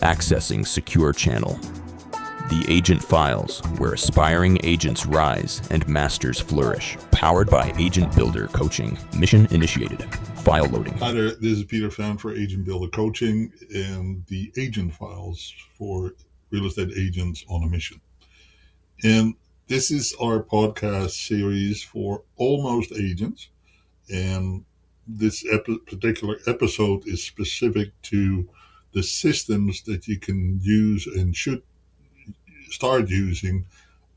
Accessing Secure Channel. The Agent Files, where aspiring agents rise and masters flourish. Powered by Agent Builder Coaching. Mission initiated. File loading. Hi there, this is Peter Fan for Agent Builder Coaching and the Agent Files for real estate agents on a mission. And this is our podcast series for almost agents. And this particular episode is specific to the systems that you can use and should start using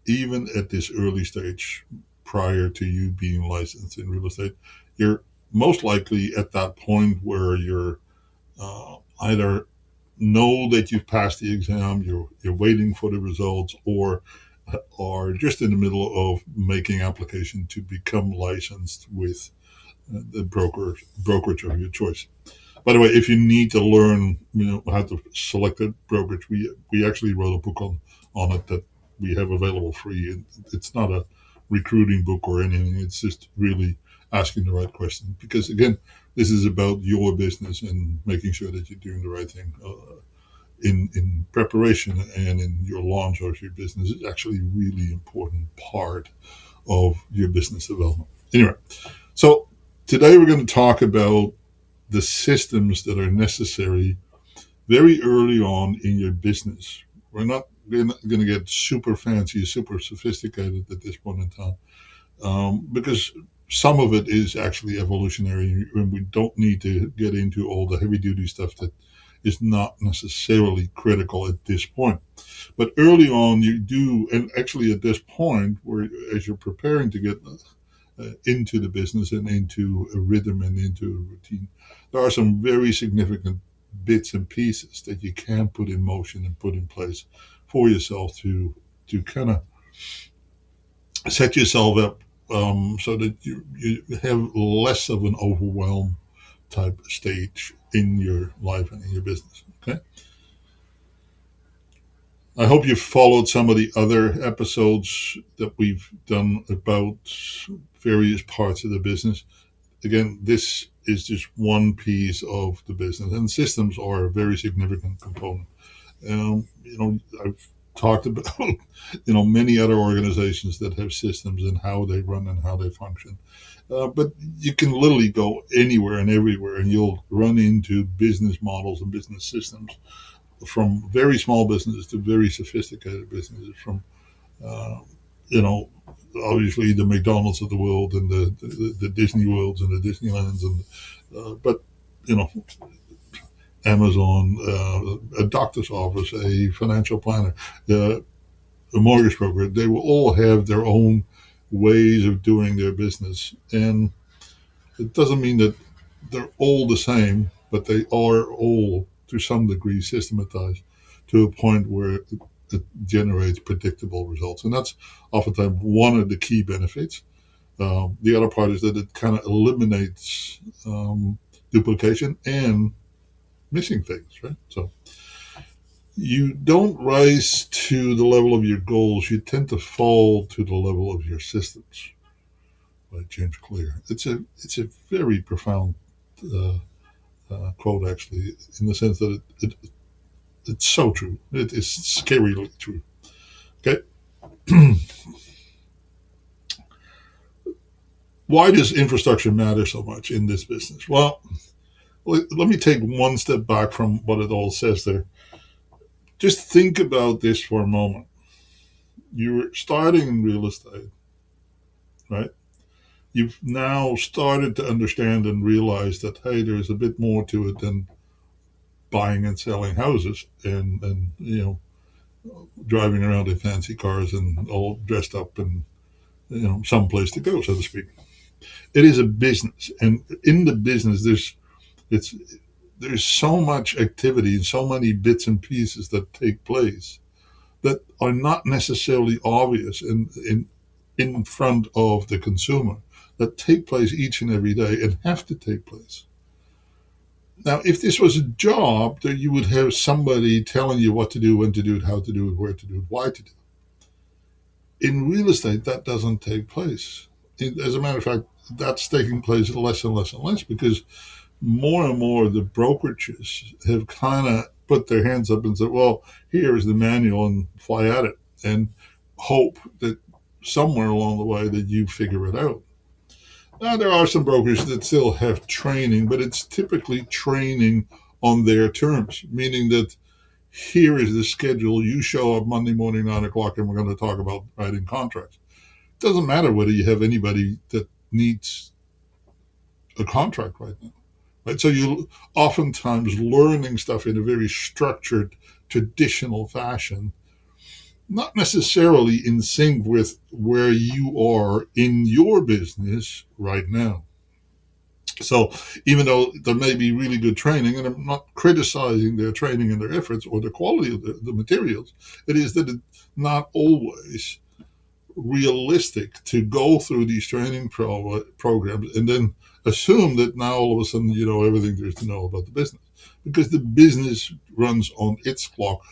even at this early stage prior to you being licensed in real estate. You're most likely at that point where you're either know that you've passed the exam, you're waiting for the results, or are just in the middle of making application to become licensed with the brokerage of your choice. By the way, if you need to learn, how to select a brokerage, we actually wrote a book on it that we have available free. It's not a recruiting book or anything. It's just really asking the right question. Because again, this is about your business and making sure that you're doing the right thing in preparation and in your launch of your business. Is actually a really important part of your business development. Anyway, so today we're going to talk about the systems that are necessary very early on in your business. We're not going to get super fancy, super sophisticated at this point in time, because some of it is actually evolutionary, and we don't need to get into all the heavy-duty stuff that is not necessarily critical at this point. But early on, you do, and actually at this point, where as you're preparing to get into the business and into a rhythm and into a routine, there are some very significant bits and pieces that you can put in motion and put in place for yourself to kind of set yourself up so that you have less of an overwhelm type stage in your life and in your business. Okay. I hope you've followed some of the other episodes that we've done about various parts of the business. Again, this is just one piece of the business, and systems are a very significant component. I've talked about, many other organizations that have systems and how they run and how they function. But you can literally go anywhere and everywhere, and you'll run into business models and business systems from very small businesses to very sophisticated businesses, from, obviously the McDonald's of the world and the Disney Worlds and the Disneylands, but Amazon, a doctor's office, a financial planner, a mortgage broker. They will all have their own ways of doing their business, and it doesn't mean that they're all the same, but they are all to some degree systematized to a point where it generates predictable results. And that's oftentimes one of the key benefits. The other part is that it kind of eliminates duplication and missing things, right? So you don't rise to the level of your goals. You tend to fall to the level of your systems, by James Clear. It's a very profound quote, actually, in the sense that it's so true. It is scarily true. Okay. Why does infrastructure matter so much in this business? Well, let me take one step back from what it all says there. Just think about this for a moment. You're starting in real estate, right? You've now started to understand and realize that, hey, there's a bit more to it than buying and selling houses and driving around in fancy cars and all dressed up and, some place to go, so to speak. It is a business, and in the business, there's so much activity and so many bits and pieces that take place that are not necessarily obvious in front of the consumer, that take place each and every day and have to take place. Now, if this was a job, that you would have somebody telling you what to do, when to do it, how to do it, where to do it, why to do it. In real estate, that doesn't take place. As a matter of fact, that's taking place less and less and less, because more and more the brokerages have kind of put their hands up and say, well, here is the manual and fly at it and hope that somewhere along the way that you figure it out. Now, there are some brokers that still have training, but it's typically training on their terms, meaning that here is the schedule. You show up Monday morning, 9 o'clock, and we're going to talk about writing contracts. It doesn't matter whether you have anybody that needs a contract right now. Right? So you oftentimes learning stuff in a very structured, traditional fashion, not necessarily in sync with where you are in your business right now. So even though there may be really good training, and I'm not criticizing their training and their efforts or the quality of the materials, it is that it's not always realistic to go through these training programs and then assume that now all of a sudden you know everything there is to know about the business, because the business runs on its clock,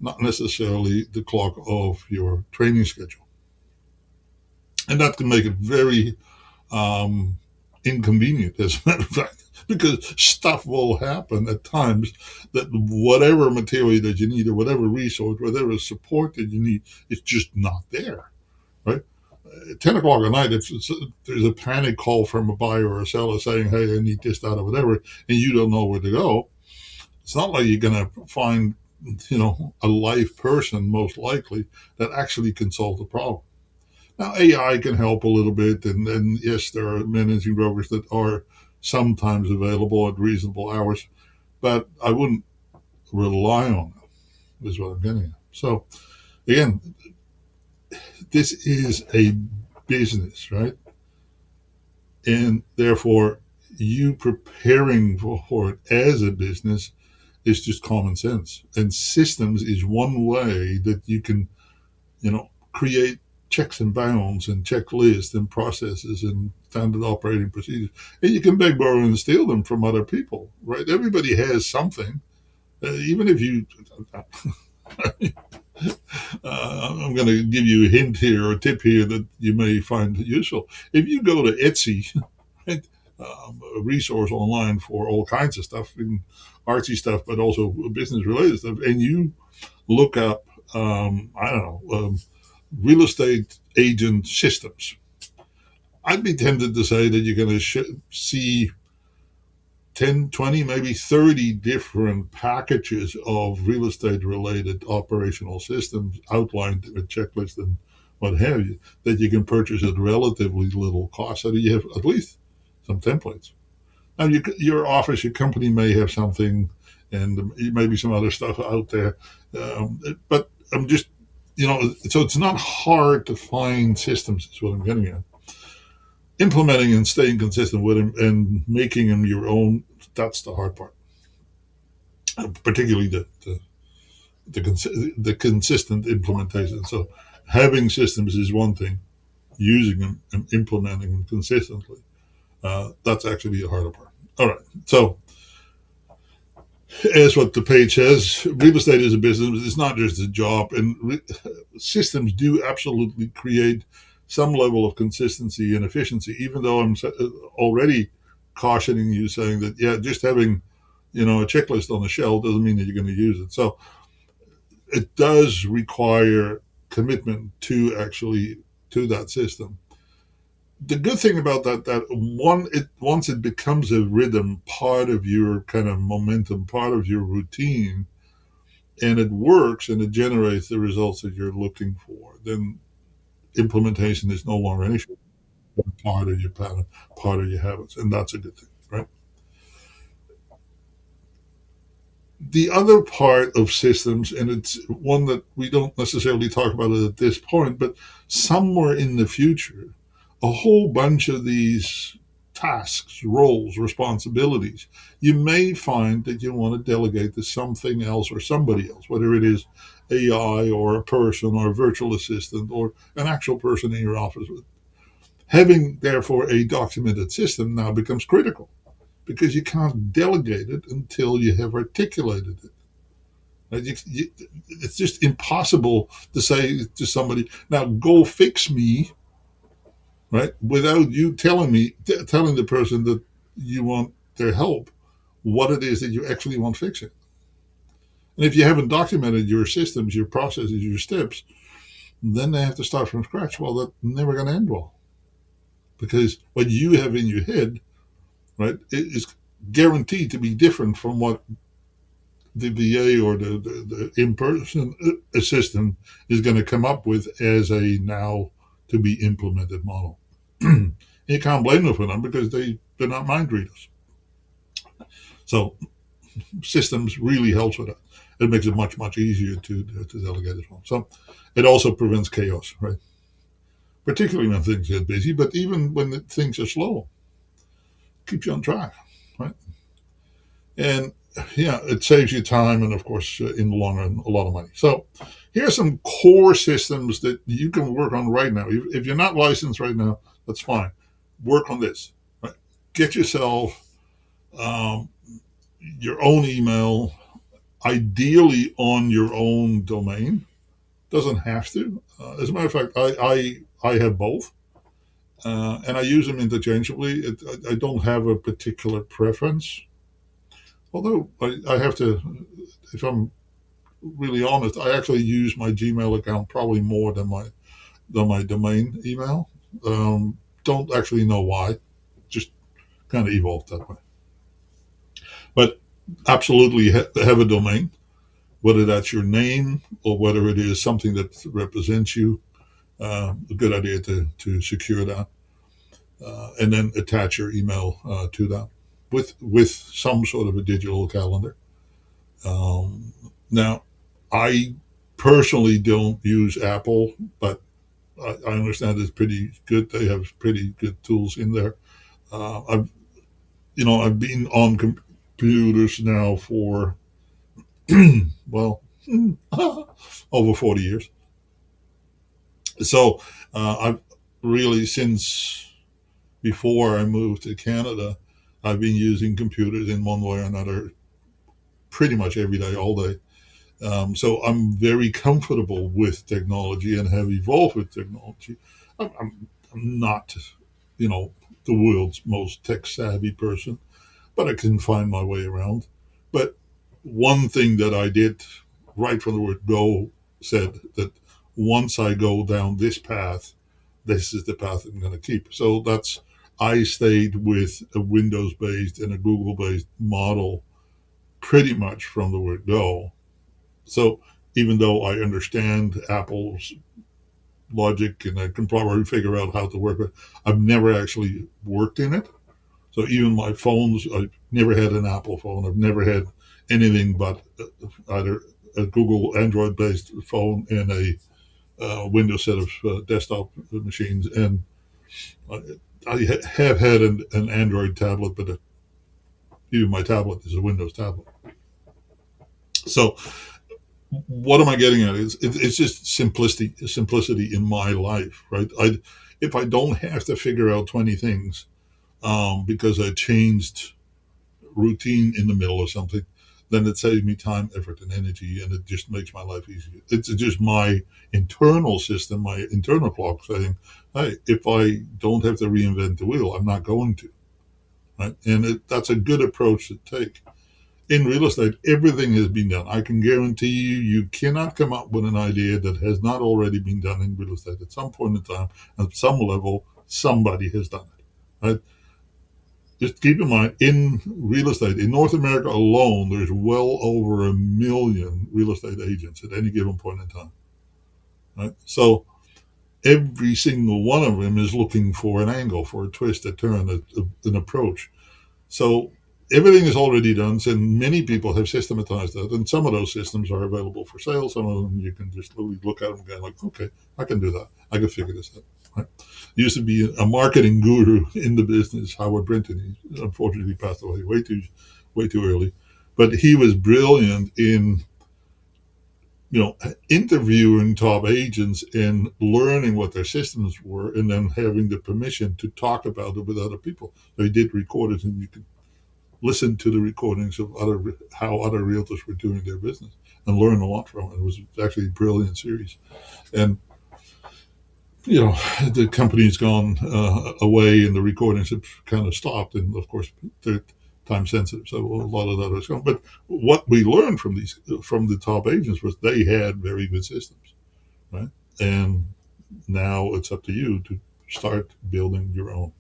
not necessarily the clock of your training schedule, and that can make it very um, inconvenient, as a matter of fact, because stuff will happen at times that whatever material that you need or whatever resource, whatever support that you need, is just not there, right? At 10 o'clock at night, if there's a panic call from a buyer or a seller saying, hey, I need this, that, or whatever, and you don't know where to go, it's not like you're going to find, a live person, most likely, that actually can solve the problem. Now, AI can help a little bit, and yes, there are managing brokers that are sometimes available at reasonable hours, but I wouldn't rely on it, is what I'm getting at. So, again, this is a business, right? And therefore, you preparing for it as a business is just common sense. And systems is one way that you can, create checks and bounds and checklists and processes and standard operating procedures. And you can beg, borrow, and steal them from other people, right? Everybody has something. Even if you, I'm going to give you a hint here or a tip here that you may find useful. If you go to Etsy, right, a resource online for all kinds of stuff, and artsy stuff, but also business related stuff, and you look up, I don't know, real estate agent systems, I'd be tempted to say that you're going to see 10, 20, maybe 30 different packages of real estate related operational systems outlined with checklists and what have you, that you can purchase at relatively little cost. So that you have at least some templates. Now, your office, your company may have something, and maybe some other stuff out there. But I'm just, so it's not hard to find systems, is what I'm getting at. Implementing and staying consistent with them and making them your own, that's the hard part. Particularly the consistent implementation. So having systems is one thing, using them and implementing them consistently, that's actually the harder part. All right. So as what the page says, real estate is a business. It's not just a job, and systems do absolutely create some level of consistency and efficiency. Even though I'm already cautioning you, saying that just having a checklist on the shelf doesn't mean that you're going to use it. So it does require commitment to that system. The good thing about once it becomes a rhythm, part of your kind of momentum, part of your routine, and it works and it generates the results that you're looking for, then implementation is no longer an issue. It's part of your pattern, part of your habits, and that's a good thing, right? The other part of systems, and it's one that we don't necessarily talk about it at this point, but somewhere in the future, a whole bunch of these tasks, roles, responsibilities, you may find that you want to delegate to something else or somebody else, whether it is AI or a person or a virtual assistant or an actual person in your office. Having, therefore, a documented system now becomes critical, because you can't delegate it until you have articulated it. Right? It's just impossible to say to somebody, now go fix me, right? Without you telling the person that you want their help, what it is that you actually want fixing. And if you haven't documented your systems, your processes, your steps, then they have to start from scratch. Well, that's never going to end well, because what you have in your head, right, it is guaranteed to be different from what the VA or the in-person assistant is going to come up with as a now to be implemented model. You can't blame them for them because they're not mind readers. So systems really helps with that. It makes it much, much easier to delegate as well. So it also prevents chaos, right? Particularly when things get busy, but even when things are slow, keeps you on track, right? And yeah, it saves you time and, of course, in the long run, a lot of money. So here are some core systems that you can work on right now. If you're not licensed right now, that's fine. Work on this. Right? Get yourself um, your own email, ideally on your own domain. Doesn't have to. As a matter of fact, I have both. And I use them interchangeably. I don't have a particular preference. Although I have to, if I'm really honest, I actually use my Gmail account probably more than my domain email. Don't actually know why. Just kind of evolved that way. But absolutely have a domain, whether that's your name or whether it is something that represents you. A good idea to secure that, and then attach your email to that with some sort of a digital calendar. Now, I personally don't use Apple, but I understand it's pretty good. They have pretty good tools in there. I've I've been on computers now for well over 40 years. So I've really since before I moved to Canada, I've been using computers in one way or another pretty much every day, all day. So I'm very comfortable with technology and have evolved with technology. I'm not, the world's most tech savvy person, but I can find my way around. But one thing that I did right from the word go said that once I go down this path, this is the path I'm going to keep. So I stayed with a Windows based and a Google based model pretty much from the word go. So even though I understand Apple's logic and I can probably figure out how to work it, I've never actually worked in it. So even my phones, I've never had an Apple phone. I've never had anything but either a Google Android based phone and a Windows set of desktop machines. And I have had an Android tablet, but even my tablet is a Windows tablet. So what am I getting at? It's just simplicity in my life, right? If I don't have to figure out 20 things because I changed routine in the middle of something, then it saves me time, effort, and energy, and it just makes my life easier. It's just my internal system, my internal clock saying, hey, if I don't have to reinvent the wheel, I'm not going to, right? And that's a good approach to take. In real estate, everything has been done. I can guarantee you cannot come up with an idea that has not already been done in real estate. At some point in time, at some level, somebody has done it, right? Just keep in mind, in real estate, in North America alone, there's well over 1 million real estate agents at any given point in time, right? So every single one of them is looking for an angle, for a twist, a turn, an approach. So everything is already done, and many people have systematized that. And some of those systems are available for sale. Some of them you can just literally look at them and go like, okay, I can do that. I can figure this out. Right? Used to be a marketing guru in the business, Howard Brinton. He unfortunately passed away way too early, but he was brilliant in interviewing top agents and learning what their systems were, and then having the permission to talk about it with other people. So he did record it, and you could listen to the recordings of how other realtors were doing their business and learn a lot from it. It was actually a brilliant series. And the company's gone away and the recordings have kind of stopped. And of course, they're time sensitive. So a lot of that is gone. But what we learned from the top agents was they had very good systems, right? And now it's up to you to start building your own.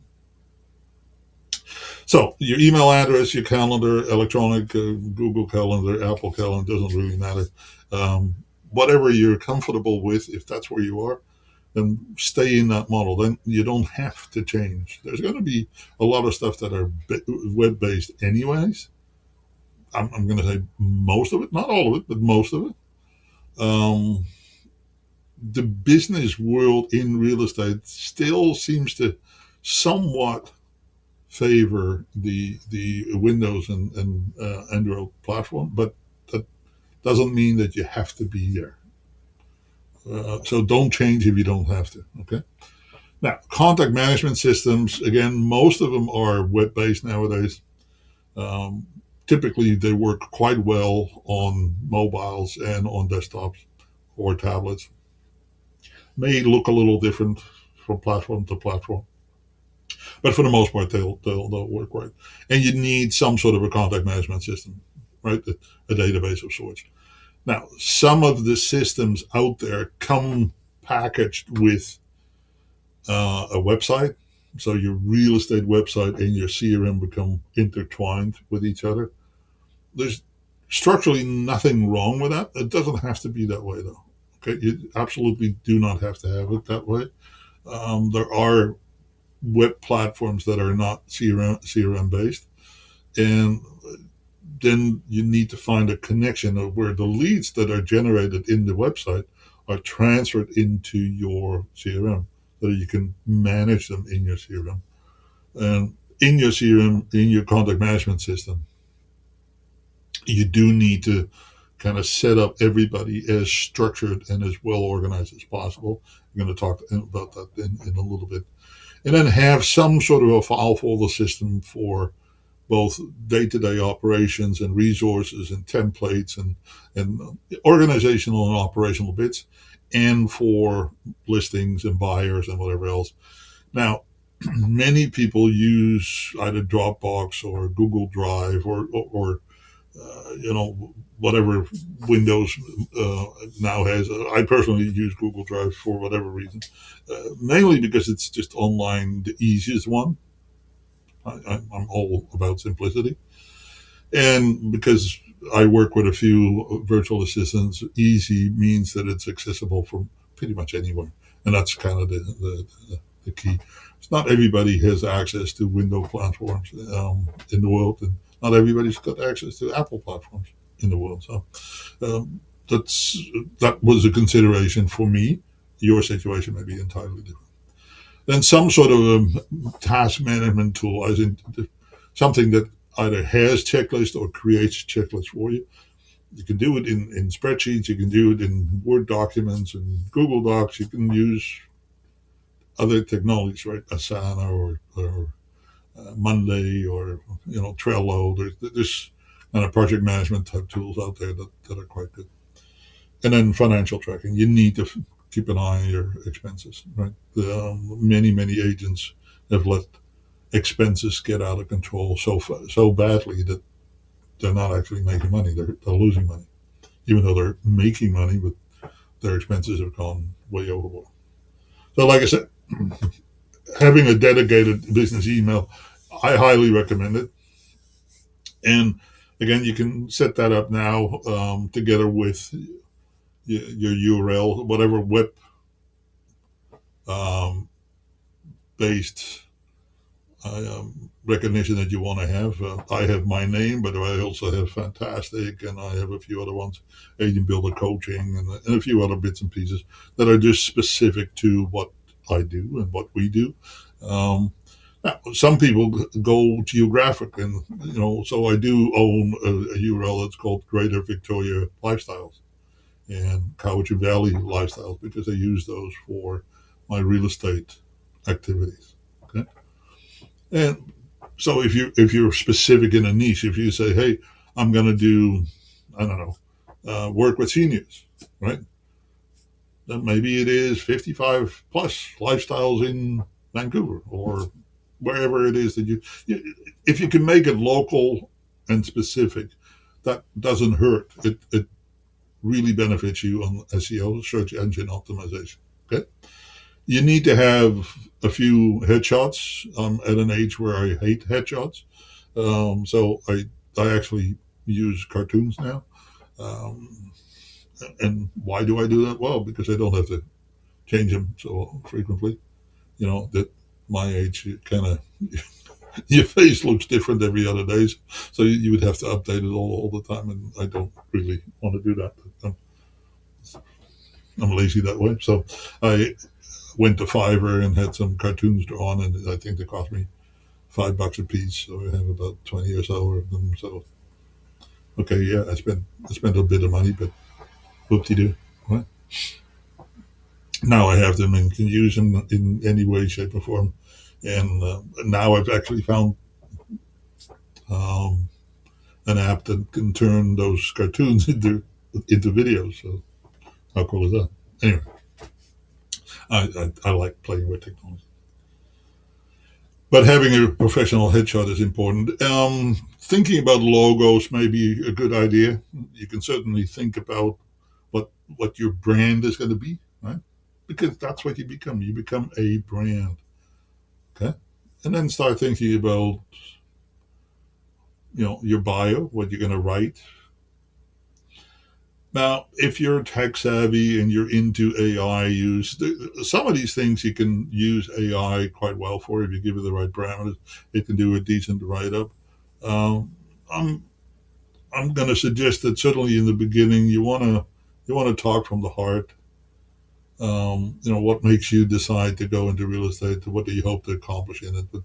So your email address, your calendar, electronic, Google Calendar, Apple Calendar, doesn't really matter. Um, Whatever you're comfortable with, if that's where you are, then stay in that model. Then you don't have to change. There's going to be a lot of stuff that are web-based anyways. I'm going to say most of it, not all of it, but most of it. Um, the business world in real estate still seems to somewhat favor the Windows and Android platform, but that doesn't mean that you have to be there. So don't change if you don't have to. Okay. Now, contact management systems, again, most of them are web based nowadays. Um, Typically, they work quite well on mobiles and on desktops or tablets. May look a little different from platform to platform, but for the most part, they'll work right. And you need some sort of a contact management system, right? A database of sorts. Now, some of the systems out there come packaged with a website. So your real estate website and your CRM become intertwined with each other. There's structurally nothing wrong with that. It doesn't have to be that way, though. Okay, you absolutely do not have to have it that way. There are web platforms that are not CRM based, and then you need to find a connection of where the leads that are generated in the website are transferred into your CRM so that you can manage them in your CRM. And in your CRM, in your contact management system, you do need to kind of set up everybody as structured and as well organized as possible. I'm going to talk about that in a little bit. And then have some sort of a file folder system for both day-to-day operations and resources and templates and organizational and operational bits, and for listings and buyers and whatever else. Now, many people use either Dropbox or Google Drive or whatever Windows now has. I personally use Google Drive for whatever reason, mainly because it's just online the easiest one. I'm all about simplicity. And because I work with a few virtual assistants, easy means that it's accessible from pretty much anywhere. And that's kind of the key. It's not everybody has access to Windows platforms in the world, and not everybody's got access to Apple platforms in the world. So that was a consideration for me. Your situation may be entirely different. Then some sort of a task management tool, as in something that either has checklist or creates checklists for you. You can do it in spreadsheets. You can do it in Word documents and Google Docs. You can use other technologies, right? Asana or Monday or Trello. There's kind of project management type tools out there that are quite good. And then financial tracking. You need to keep an eye on your expenses, right? Many agents have let expenses get out of control so badly that they're not actually making money. They're losing money, even though they're making money, but their expenses have gone way overboard. So, like I said, having a dedicated business email, I highly recommend it. And again, you can set that up now together with your URL, whatever web um, based recognition that you want to have. I have my name, but I also have Fantastic, and I have a few other ones, Agent Builder Coaching, and a few other bits and pieces that are just specific to what I do and what we do. Now, some people go geographic, and so I do own a URL that's called Greater Victoria Lifestyles and Cowichan Valley Lifestyles because I use those for my real estate activities. Okay. And so if you're specific in a niche, if you say, hey, I'm going to do, I don't know, work with seniors, right? Then maybe it is 55 plus lifestyles in Vancouver or wherever it is that if you can make it local and specific, that doesn't hurt. It really benefits you on SEO, search engine optimization. Okay. You need to have a few headshots. I'm at an age where I hate headshots. So I actually use cartoons now. Um, and why do I do that? Well, because I don't have to change them so frequently. That my age, kind of, your face looks different every other day. So you would have to update it all the time. And I don't really want to do that. I'm lazy that way. So I went to Fiverr and had some cartoons drawn, and I think they cost me $5 a piece. So I have about 20 or so of them. So okay, yeah, I spent a bit of money, but whoop-de-doo. Right? Now I have them and can use them in any way, shape, or form. And now I've actually found um, an app that can turn those cartoons into videos. So how cool is that? Anyway, I like playing with technology. But having a professional headshot is important. Thinking about logos may be a good idea. You can certainly think about what your brand is going to be, right? Because that's what you become. You become a brand, okay? And then start thinking about your bio, what you're going to write. Now, if you're tech savvy and you're into AI use, some of these things you can use AI quite well for if you give it the right parameters. It can do a decent write up. Um, I'm I'm going to suggest that certainly in the beginning you want to talk from the heart. What makes you decide to go into real estate? What do you hope to accomplish in it? But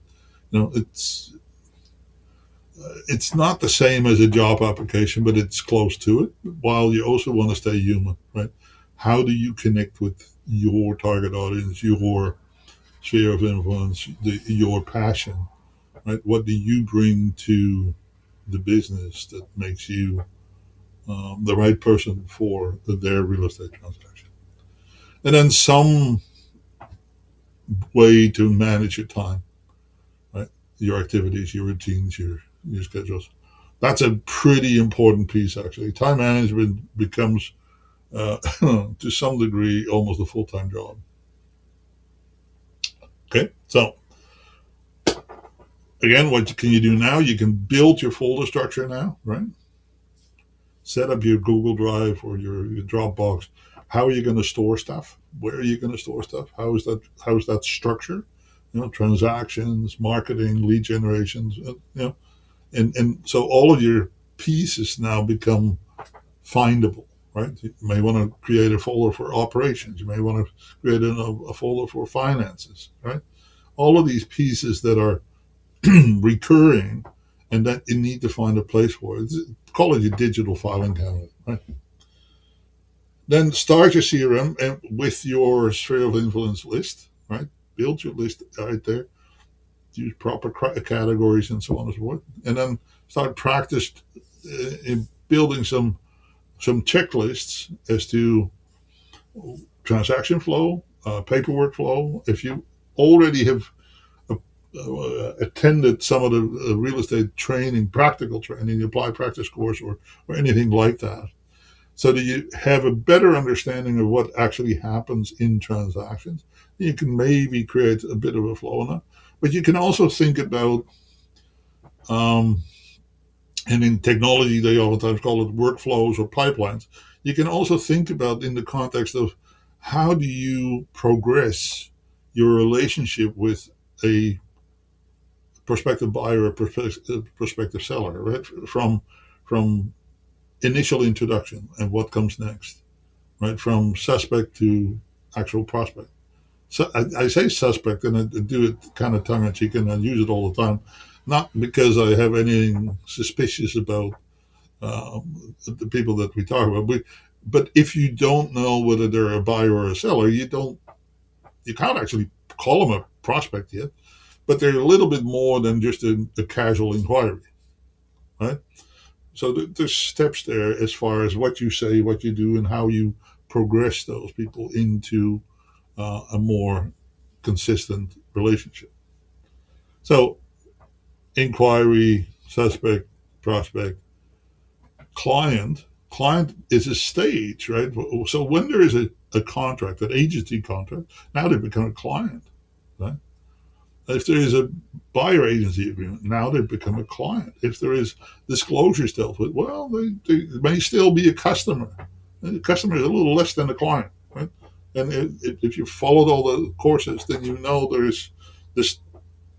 it's not the same as a job application, but it's close to it. While you also want to stay human, right? How do you connect with your target audience, your sphere of influence, your passion, right? What do you bring to the business that makes you the right person for their real estate transaction? And then some way to manage your time, right? Your activities, your routines, your schedules. That's a pretty important piece, actually. Time management becomes, to some degree, almost a full time job. Okay, so again, what can you do now? You can build your folder structure now, right? Set up your Google Drive or your Dropbox. How are you going to store stuff? Where are you going to store stuff? How is that structured? Transactions, marketing, lead generations. And so all of your pieces now become findable, right? You may want to create a folder for operations. You may want to create a folder for finances, right? All of these pieces that are recurring and that you need to find a place for. Call it your digital filing cabinet, right? Then start your CRM with your sphere of influence list, right? Build your list right there. Use proper categories and so on and so forth. And then start practice in building some checklists as to transaction flow, paperwork flow. If you already have attended some of the real estate training, practical training, applied practice course, or anything like that, so that you have a better understanding of what actually happens in transactions, you can maybe create a bit of a flow in that. But you can also think about, and in technology, they oftentimes call it workflows or pipelines. You can also think about in the context of how do you progress your relationship with a prospective buyer or prospective seller, right? From initial introduction and what comes next, right? From suspect to actual prospect. So I say suspect, and I do it kind of tongue in cheek, and I use it all the time, not because I have anything suspicious about the people that we talk about. But if you don't know whether they're a buyer or a seller, you can't actually call them a prospect yet. But they're a little bit more than just a casual inquiry, right? So there's steps there as far as what you say, what you do, and how you progress those people into a more consistent relationship. So inquiry, suspect, prospect, client. Client is a stage, right? So when there is a contract, an agency contract, now they become a client, right? If there is a buyer agency agreement, now they become a client. If there is disclosures dealt with, well, they may still be a customer. The customer is a little less than a client, right? And if you followed all the courses, then you know there's this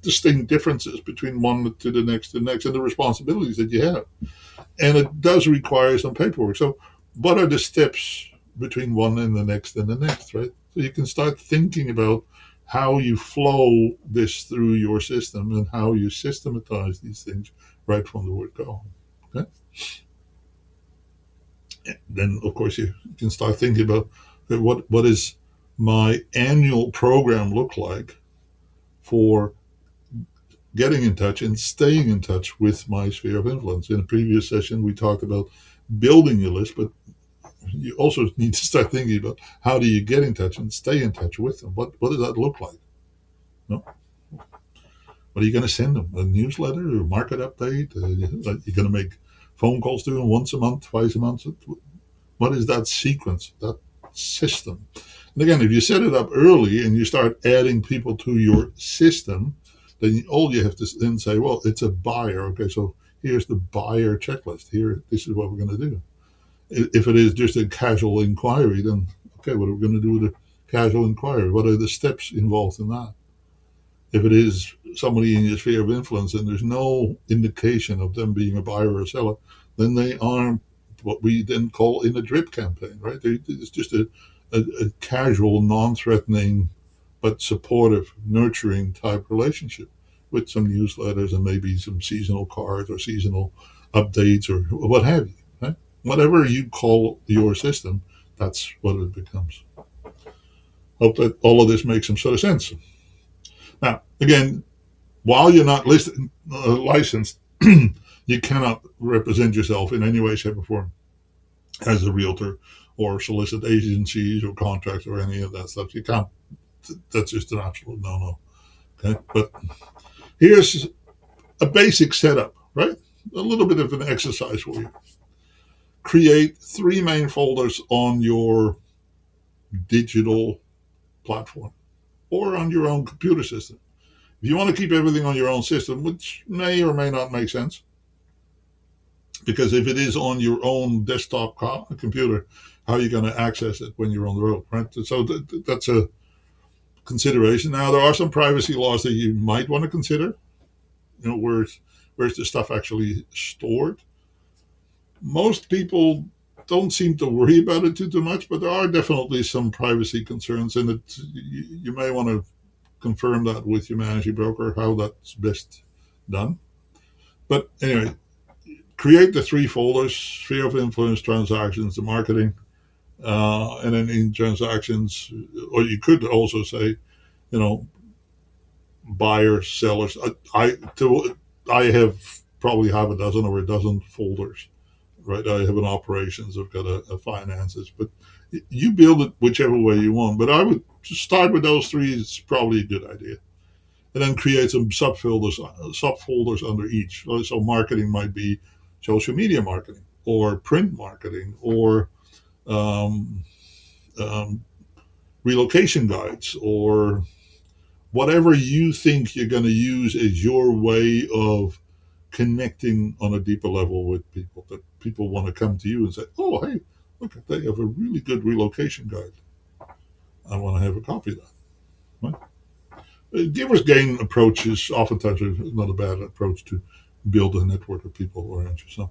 distinct differences between one to the next, and the responsibilities that you have. And it does require some paperwork. So, what are the steps between one and the next, right? So you can start thinking about how you flow this through your system and how you systematize these things right from the word go. Okay? Then, of course, you can start thinking about, okay, what is my annual program look like for getting in touch and staying in touch with my sphere of influence. In a previous session, we talked about building your list, but you also need to start thinking about how do you get in touch and stay in touch with them. What does that look like? No? What are you going to send them? A newsletter or a market update? You're going to make phone calls to them once a month, twice a month? What is that sequence, that system? And again, if you set it up early and you start adding people to your system, then all you have to then say, well, it's a buyer. Okay, so here's the buyer checklist. Here, this is what we're going to do. If it is just a casual inquiry, then okay, what are we going to do with a casual inquiry? What are the steps involved in that? If it is somebody in your sphere of influence and there's no indication of them being a buyer or a seller, then they are what we then call in a drip campaign, right? It's just a casual, non-threatening, but supportive, nurturing type relationship with some newsletters and maybe some seasonal cards or seasonal updates or what have you, right? Whatever you call your system, that's what it becomes. Hope that all of this makes some sort of sense. Now, again, while you're not licensed, you cannot represent yourself in any way, shape, or form as a realtor or solicit agencies or contracts or any of that stuff. You can't. That's just an absolute no-no. Okay, but here's a basic setup, right? A little bit of an exercise for you. Create 3 main folders on your digital platform or on your own computer system. If you want to keep everything on your own system, which may or may not make sense, because if it is on your own desktop computer, how are you going to access it when you're on the road, right? So that's a consideration. Now, there are some privacy laws that you might want to consider. You know, where's the stuff actually stored? Most people don't seem to worry about it too much, but there are definitely some privacy concerns, and you may want to confirm that with your managing broker how that's best done. But anyway, create the 3 folders: sphere of influence, transactions, the marketing, and then in transactions, or you could also say, you know, buyers, sellers. I have probably half a dozen or a dozen folders, right? I have an operations, I've got a finances, but you build it whichever way you want. But I would start with those 3. It's probably a good idea, and then create some subfolders under each. So marketing might be social media marketing or print marketing or um, um, relocation guides or whatever you think you're going to use as your way of connecting on a deeper level with people, that people want to come to you and say, oh, hey, look, they have a really good relocation guide. I want to have a copy of that. Right? Givers gain approach is oftentimes not a bad approach to build a network of people around you. So,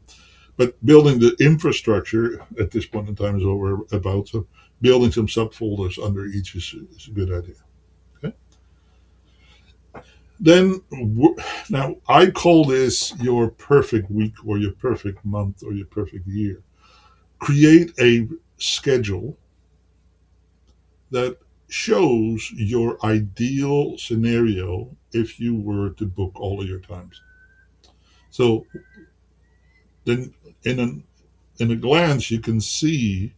but building the infrastructure at this point in time is over about. So building some subfolders under each is a good idea. Okay. Then now I call this your perfect week or your perfect month or your perfect year. Create a schedule that shows your ideal scenario if you were to book all of your times. So then in a glance you can see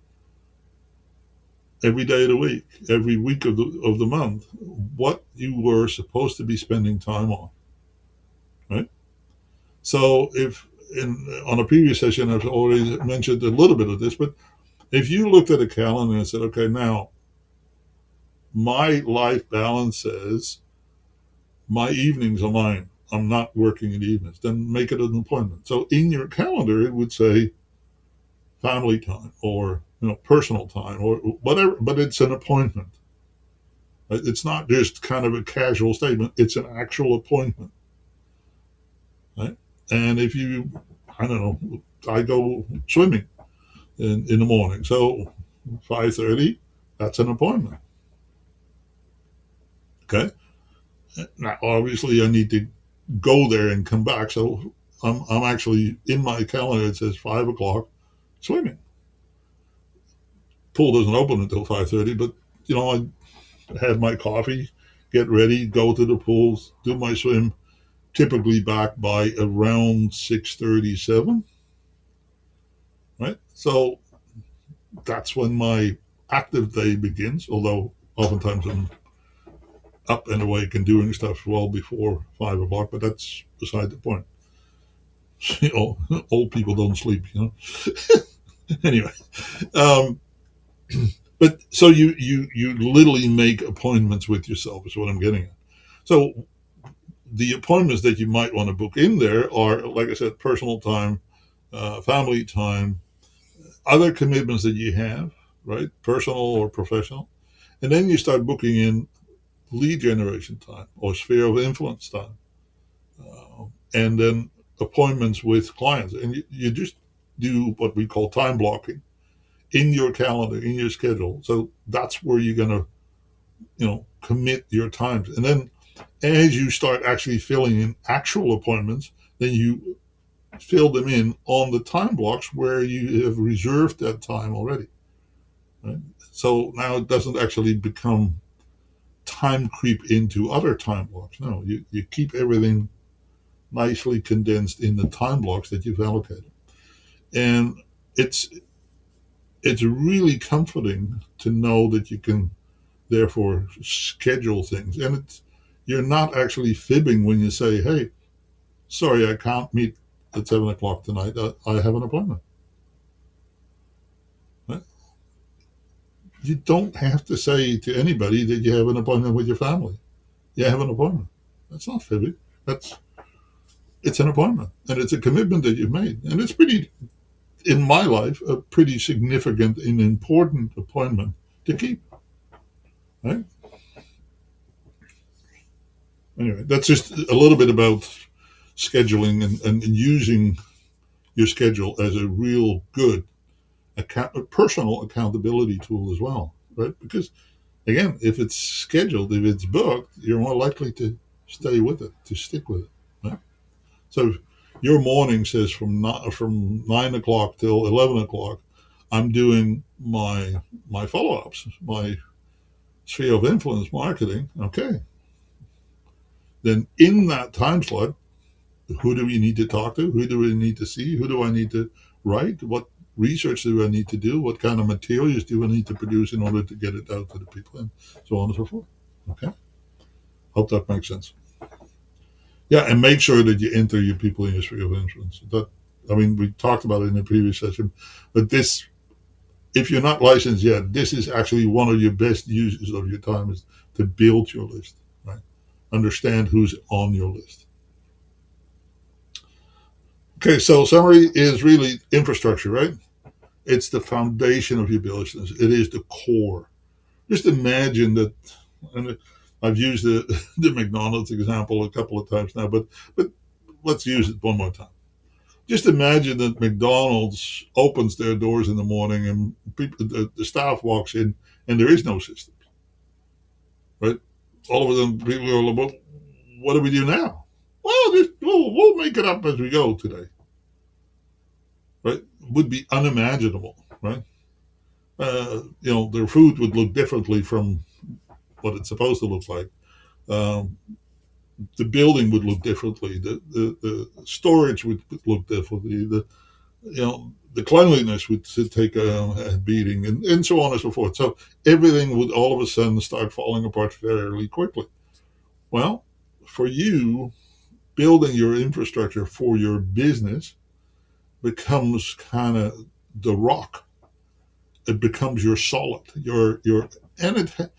every day of the week, every week of the month, what you were supposed to be spending time on. So on a previous session, I've already mentioned a little bit of this, but if you looked at a calendar and said, okay, now my life balance says my evenings are mine. I'm not working in the evenings. Then make it an appointment. So in your calendar, it would say family time or personal time or whatever, but it's an appointment. It's not just kind of a casual statement. It's an actual appointment, right? And if you, I don't know, I go swimming in the morning, so 5:30, that's an appointment. Okay. Now, obviously, I need to go there and come back, so I'm actually in my calendar. It says 5 o'clock swimming. Pool doesn't open until 5:30, but I have my coffee, get ready, go to the pools, do my swim. Typically back by around 6:37, right? So that's when my active day begins. Although oftentimes I'm up and awake and doing stuff well before 5 o'clock, but that's beside the point. Old people don't sleep. Anyway, um, but so you literally make appointments with yourself is what I'm getting at. So the appointments that you might want to book in there are, like I said, personal time, family time, other commitments that you have, right? Personal or professional. And then you start booking in lead generation time or sphere of influence time. And then appointments with clients. And you just do what we call time blocking in your calendar, in your schedule. So that's where you're going to, commit your times. And then as you start actually filling in actual appointments, then you fill them in on the time blocks where you have reserved that time already. Right? So now it doesn't actually become time creep into other time blocks. No, you keep everything nicely condensed in the time blocks that you've allocated. And it's it's really comforting to know that you can therefore schedule things. And you're not actually fibbing when you say, hey, sorry, I can't meet at 7 o'clock tonight. I have an appointment. Right? You don't have to say to anybody that you have an appointment with your family. You have an appointment. That's not fibbing. It's an appointment, and it's a commitment that you've made, and it's pretty, in my life, a pretty significant and important appointment to keep. Right? Anyway, that's just a little bit about scheduling and using your schedule as a real good personal accountability tool as well, right? Because again, if it's scheduled, if it's booked, you're more likely to stay with it, to stick with it. Right? So your morning says from 9 o'clock till 11 o'clock, I'm doing my follow ups, my sphere of influence marketing. Okay, then in that time slot, who do we need to talk to? Who do we need to see? Who do I need to write? What research do I need to do? What kind of materials do I need to produce in order to get it out to the people, and so on and so forth. Okay, hope that makes sense. Yeah, and make sure that you enter your people in your sphere of influence. We talked about it in the previous session, but this, if you're not licensed yet, this is actually one of your best uses of your time is to build your list, right? Understand who's on your list. Okay, so summary is really infrastructure, right? It's the foundation of your business. It is the core. Just imagine that, and I've used the McDonald's example a couple of times now, but let's use it one more time. Just imagine that McDonald's opens their doors in the morning and the staff walks in and there is no system, right? All of a sudden, people are like, well, what do we do now? Well, we'll make it up as we go today, right? Would be unimaginable, right? Their food would look differently from what it's supposed to look like. Um, the building would look differently. The storage would look differently. The cleanliness would take a beating, and so on and so forth. So everything would all of a sudden start falling apart fairly quickly. Well, for you, building your infrastructure for your business becomes kind of the rock. It becomes your solid, and it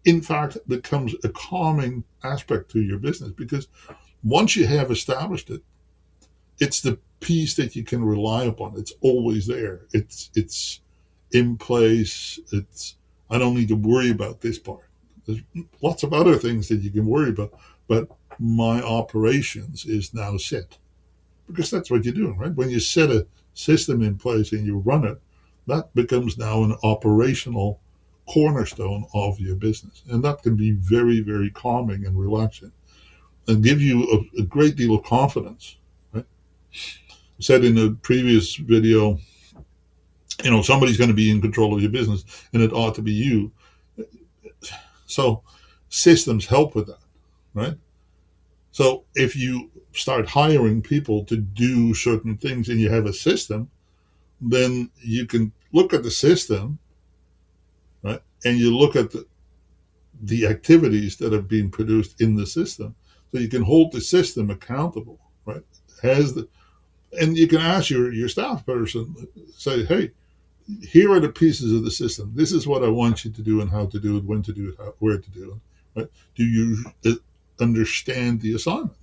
in fact becomes a calming aspect to your business, because once you have established it, it's the piece that you can rely upon. It's always there. It's in place. It's I don't need to worry about this part. There's lots of other things that you can worry about, but my operations is now set, because that's what you're doing, right? When you set a system in place and you run it, that becomes now an operational cornerstone of your business, and that can be very, very calming and relaxing, and give you a great deal of confidence. Right? I said in a previous video, somebody's going to be in control of your business, and it ought to be you. So systems help with that, right? So if you start hiring people to do certain things and you have a system, then you can look at the system, right? And you look at the activities that have been produced in the system. So you can hold the system accountable, right? And you can ask your staff person, say, hey, here are the pieces of the system. This is what I want you to do and how to do it, when to do it, where to do it. Right? Do you understand the assignment?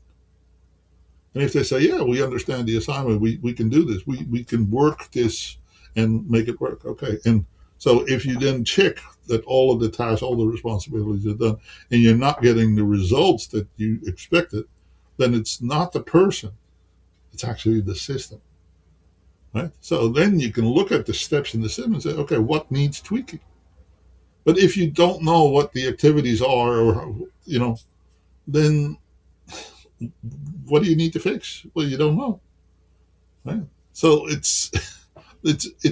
And if they say, yeah, we understand the assignment, we can do this, we can work this and make it work. Okay. And so if you then check that all of the tasks, all the responsibilities are done, and you're not getting the results that you expected, then it's not the person, it's actually the system. Right? So then you can look at the steps in the system and say, okay, what needs tweaking? But if you don't know what the activities are, or then what do you need to fix? Well, you don't know. Right? So it's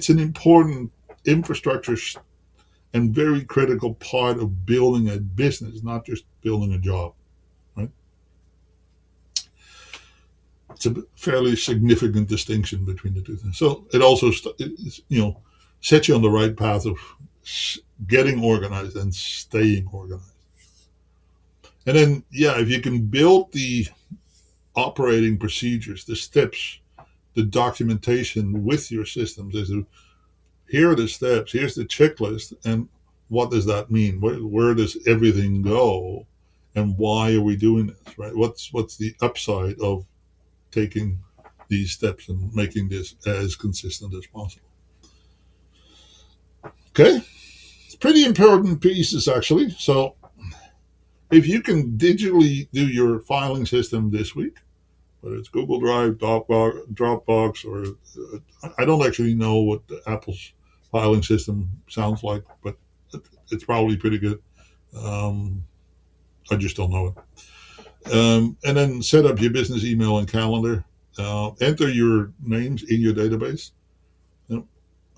an important infrastructure and very critical part of building a business, not just building a job. Right? It's a fairly significant distinction between the two things. So it also sets you on the right path of getting organized and staying organized. And then, yeah, if you can build the operating procedures, the steps, the documentation with your systems, here are the steps, here's the checklist, and what does that mean? Where does everything go, and why are we doing this? Right? What's the upside of taking these steps and making this as consistent as possible? Okay, it's pretty important pieces actually. So if you can digitally do your filing system this week, whether it's Google Drive, Dropbox, or I don't actually know what Apple's filing system sounds like, but it's probably pretty good. I just don't know it. And then set up your business email and calendar. Enter your names in your database.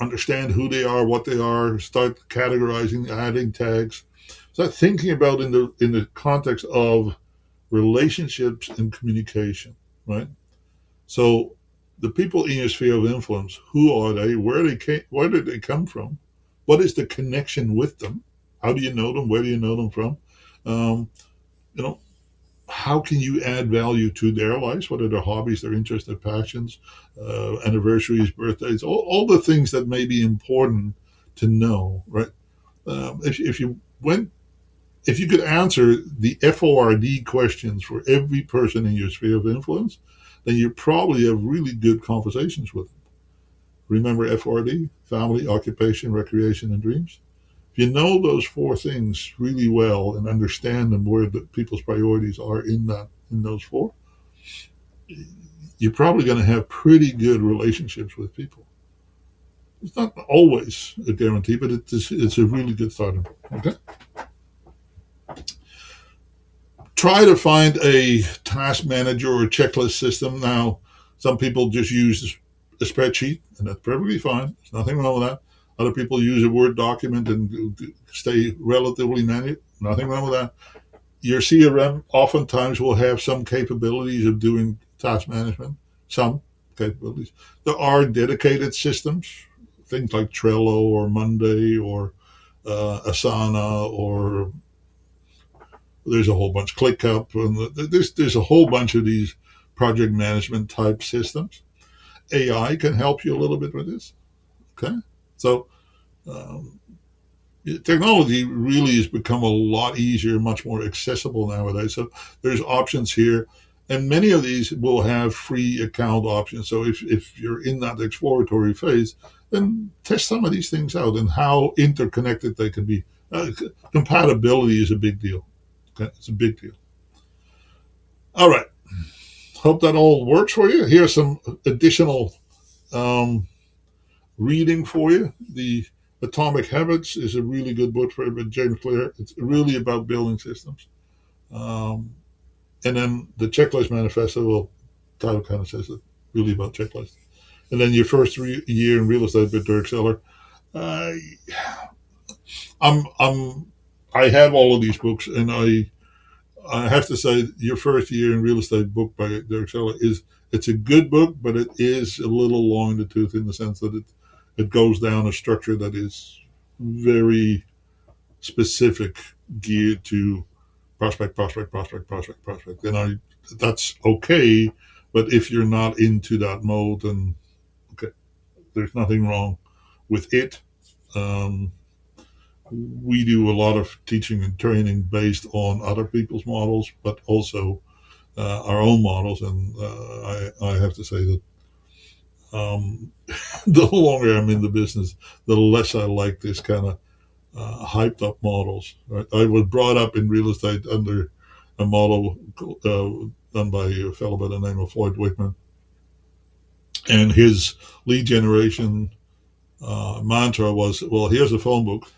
Understand who they are, what they are. Start categorizing, adding tags. Start thinking about in the context of relationships and communication, right? So the people in your sphere of influence, who are they? Where did they come from? What is the connection with them? How do you know them? Where do you know them from? Um, you know, how can you add value to their lives? What are their hobbies, their interests, their passions, anniversaries, birthdays, all the things that may be important to know, right? If you could answer the FORD questions for every person in your sphere of influence, then you probably have really good conversations with them. Remember FORD? Family, occupation, recreation, and dreams? If you know those four things really well and understand them, where the people's priorities are in those four, you're probably going to have pretty good relationships with people. It's not always a guarantee, but it's a really good starting point. Okay. Try to find a task manager or checklist system. Now, some people just use a spreadsheet, and that's perfectly fine. There's nothing wrong with that. Other people use a Word document and stay relatively manual. Nothing wrong with that. Your CRM oftentimes will have some capabilities of doing task management, some capabilities. There are dedicated systems, things like Trello or Monday or Asana, or there's a whole bunch, ClickUp, and there's a whole bunch of these project management type systems. AI can help you a little bit with this. Okay, so um, technology really has become a lot easier, much more accessible nowadays. So there's options here, and many of these will have free account options. So if you're in that exploratory phase, then test some of these things out and how interconnected they can be. Compatibility is a big deal. Okay, it's a big deal. All right. Hope that all works for you. Here's some additional um, reading for you. The Atomic Habits is a really good book for James Clear. It's really about building systems. Um, and then the Checklist Manifesto, well, title kind of says it, really about checklists. And then your first year in real estate with Dirk Seller. Uh, I'm I have all of these books, and I have to say your first year in real estate book by Dirk Seller it's a good book, but it is a little long in the tooth in the sense that it goes down a structure that is very specific, geared to prospect, prospect, prospect, prospect, prospect. And that's okay, but if you're not into that mode, then okay, there's nothing wrong with it. Um, we do a lot of teaching and training based on other people's models, but also our own models. And I have to say that the longer I'm in the business, the less I like this kind of hyped up models. Right? I was brought up in real estate under a model done by a fellow by the name of Floyd Wickman, and his lead generation mantra was, "Well, here's a phone book.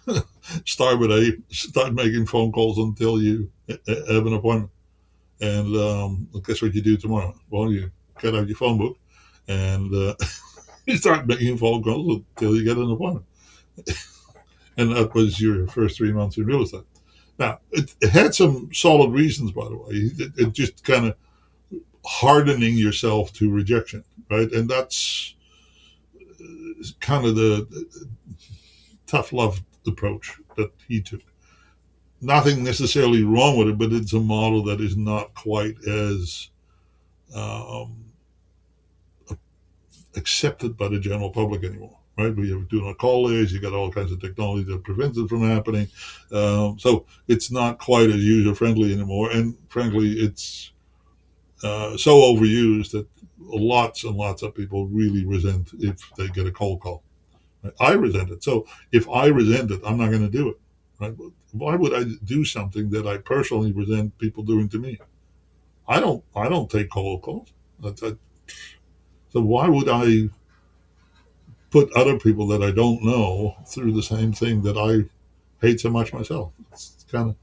Start with A. Start making phone calls until you have an appointment." And guess what you do tomorrow? Well, you get out your phone book and you start making phone calls until you get an appointment. And that was your first 3 months in real estate. Now, it had some solid reasons, by the way. It just kind of hardening yourself to rejection, right? And that's kind of the tough love approach that he took. Nothing necessarily wrong with it, but it's a model that is not quite as um, accepted by the general public anymore. Right? We have do not call days. You got all kinds of technology that prevents it from happening. So it's not quite as user friendly anymore. And frankly, it's so overused that lots and lots of people really resent if they get a cold call. Right? I resent it. So if I resent it, I'm not going to do it. Right? Why would I do something that I personally resent people doing to me? I don't take cold calls. So why would I put other people that I don't know through the same thing that I hate so much myself? It's kind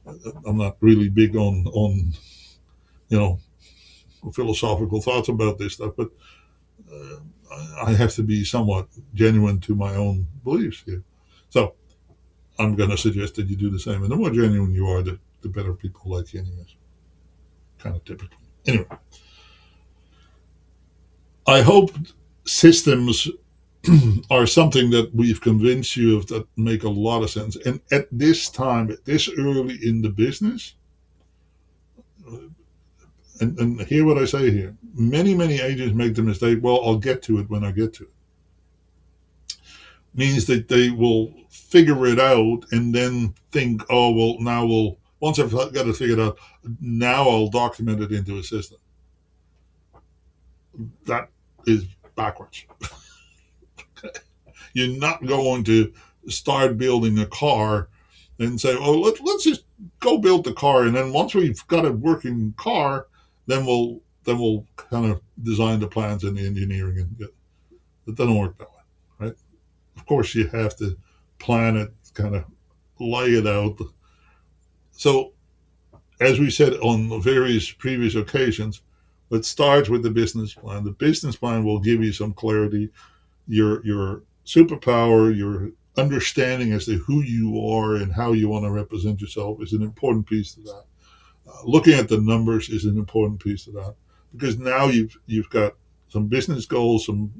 of, I'm not really big on you know philosophical thoughts about this stuff, but uh, I have to be somewhat genuine to my own beliefs here. So I'm going to suggest that you do the same. And the more genuine you are, the better people like you, anyways. Kind of typically. Anyway, I hope systems are something that we've convinced you of that make a lot of sense. And at this time, at this early in the business, and hear what I say here, many agents make the mistake, well, I'll get to it when I get to it. Means that they will figure it out and then think, oh, well, now once I've got it figured out, now I'll document it into a system. That is backwards. You're not going to start building a car and say, oh, let's just go build the car. And then once we've got a working car, then we'll kind of design the plans and the engineering. And it doesn't work that way, right? Of course, you have to plan it, kind of lay it out. So, as we said on the various previous occasions, let's start with the business plan. The business plan will give you some clarity. Your superpower, your understanding as to who you are and how you want to represent yourself is an important piece of that. Looking at the numbers is an important piece of that because now you've got some business goals, some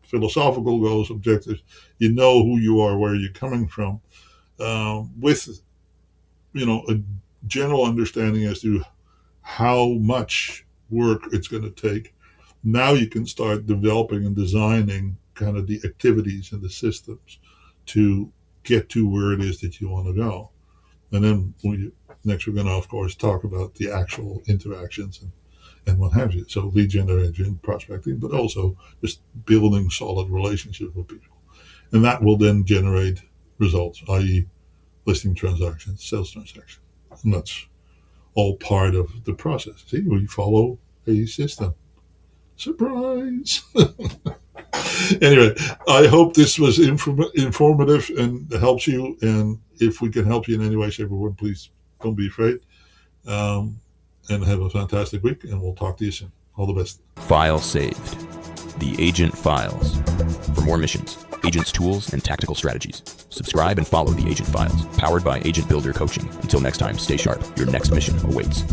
philosophical goals, objectives. You know who you are, where you're coming from, with a general understanding as to how much work it's going to take. Now you can start developing and designing kind of the activities and the systems to get to where it is that you want to go. And then next we're going to, of course, talk about the actual interactions and what have you. So lead generation, prospecting, but also just building solid relationships with people. And that will then generate results, i.e. listing transactions, sales transactions. And that's all part of the process. See, we follow a system. Surprise! Anyway, I hope this was informative and helps you. And if we can help you in any way, shape, or form, please don't be afraid. And have a fantastic week. And we'll talk to you soon. All the best. File saved. The Agent Files. For more missions, agents' tools, and tactical strategies, subscribe and follow the Agent Files, powered by Agent Builder Coaching. Until next time, stay sharp. Your next mission awaits.